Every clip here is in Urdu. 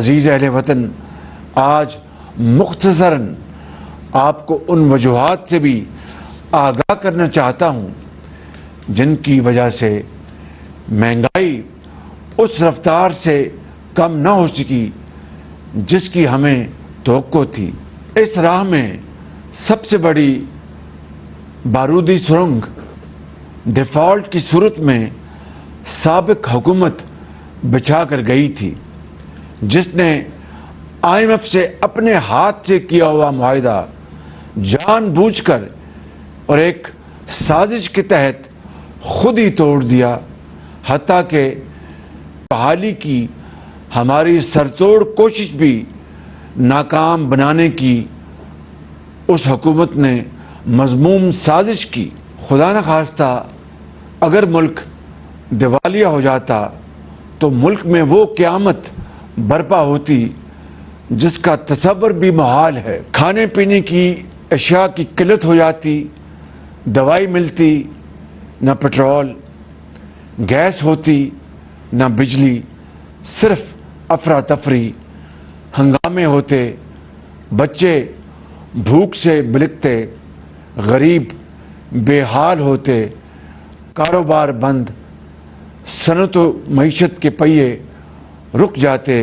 عزیز اہل وطن، آج مختصراً آپ کو ان وجوہات سے بھی آگاہ کرنا چاہتا ہوں جن کی وجہ سے مہنگائی اس رفتار سے کم نہ ہو سکی جس کی ہمیں توقع تھی۔ اس راہ میں سب سے بڑی بارودی سرنگ ڈیفالٹ کی صورت میں سابق حکومت بچھا کر گئی تھی، جس نے IMF سے اپنے ہاتھ سے کیا ہوا معاہدہ جان بوجھ کر اور ایک سازش کے تحت خود ہی توڑ دیا، حتیٰ کہ بحالی کی ہماری سرتوڑ کوشش بھی ناکام بنانے کی اس حکومت نے مذموم سازش کی۔ خدا نخواستہ اگر ملک دیوالیہ ہو جاتا تو ملک میں وہ قیامت برپا ہوتی جس کا تصور بھی محال ہے۔ کھانے پینے کی اشیاء کی قلت ہو جاتی، دوائی ملتی نہ پٹرول، گیس ہوتی نہ بجلی، صرف افراتفری، ہنگامے ہوتے، بچے بھوک سے بلکتے، غریب بے حال ہوتے، کاروبار بند، صنعت و معیشت کے پہیے رک جاتے،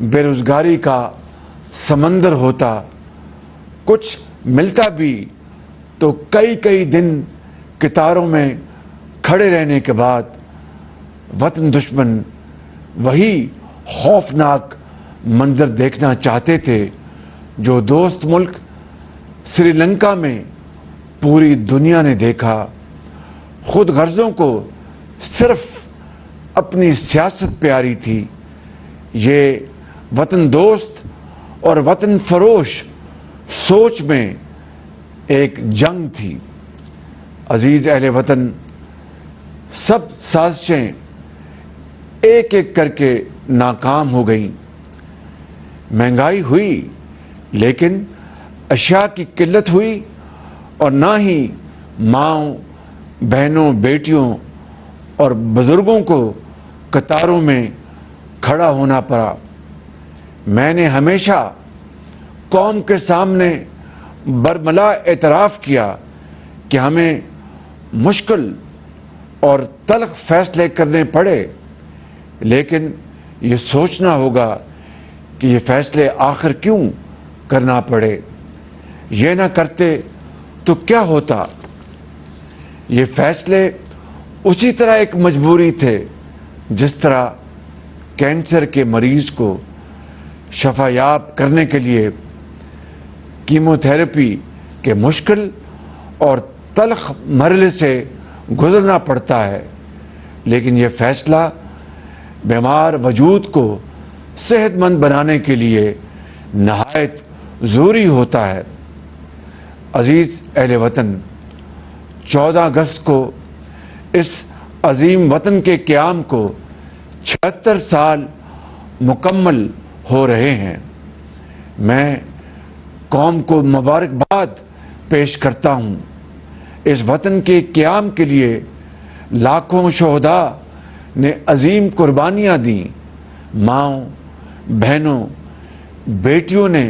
بے روزگاری کا سمندر ہوتا، کچھ ملتا بھی تو کئی دن قطاروں میں کھڑے رہنے کے بعد وطن دشمن وہی خوفناک منظر دیکھنا چاہتے تھے جو دوست ملک سری لنکا میں پوری دنیا نے دیکھا۔ خود غرضوں کو صرف اپنی سیاست پیاری تھی، یہ وطن دوست اور وطن فروش سوچ میں ایک جنگ تھی۔ عزیز اہل وطن، سب سازشیں ایک ایک کر کے ناکام ہو گئیں۔ مہنگائی ہوئی لیکن اشیاء کی قلت ہوئی اور نہ ہی ماؤں، بہنوں، بیٹیوں اور بزرگوں کو قطاروں میں کھڑا ہونا پڑا۔ میں نے ہمیشہ قوم کے سامنے برملا اعتراف کیا کہ ہمیں مشکل اور تلخ فیصلے کرنے پڑے، لیکن یہ سوچنا ہوگا کہ یہ فیصلے آخر کیوں کرنا پڑے۔ یہ نہ کرتے تو کیا ہوتا؟ یہ فیصلے اسی طرح ایک مجبوری تھے جس طرح کینسر کے مریض کو شفا یاب کرنے کے لیے کیموتھراپی کے مشکل اور تلخ مرحلے سے گزرنا پڑتا ہے، لیکن یہ فیصلہ بیمار وجود کو صحت مند بنانے کے لیے نہایت ضروری ہوتا ہے۔ عزیز اہل وطن، 14 اگست کو اس عظیم وطن کے قیام کو 76 سال مکمل ہو رہے ہیں۔ میں قوم کو مبارکباد پیش کرتا ہوں۔ اس وطن کے قیام کے لیے لاکھوں شہداء نے عظیم قربانیاں دیں، ماؤں، بہنوں، بیٹیوں نے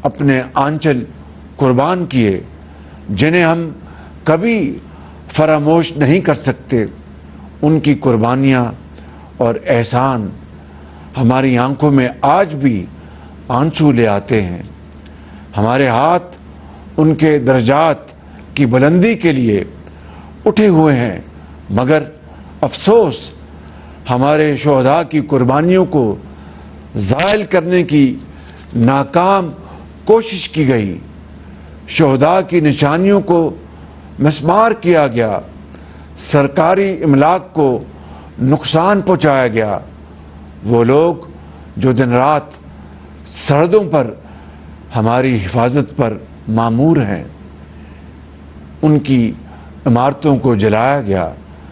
اپنے آنچل قربان کیے جنہیں ہم کبھی فراموش نہیں کر سکتے۔ ان کی قربانیاں اور احسان ہماری آنکھوں میں آج بھی آنسو لے آتے ہیں۔ ہمارے ہاتھ ان کے درجات کی بلندی کے لیے اٹھے ہوئے ہیں، مگر افسوس ہمارے شہداء کی قربانیوں کو زائل کرنے کی ناکام کوشش کی گئی۔ شہداء کی نشانیوں کو مسمار کیا گیا، سرکاری املاک کو نقصان پہنچایا گیا۔ وہ لوگ جو دن رات سرحدوں پر ہماری حفاظت پر مامور ہیں، ان کی عمارتوں کو جلایا گیا۔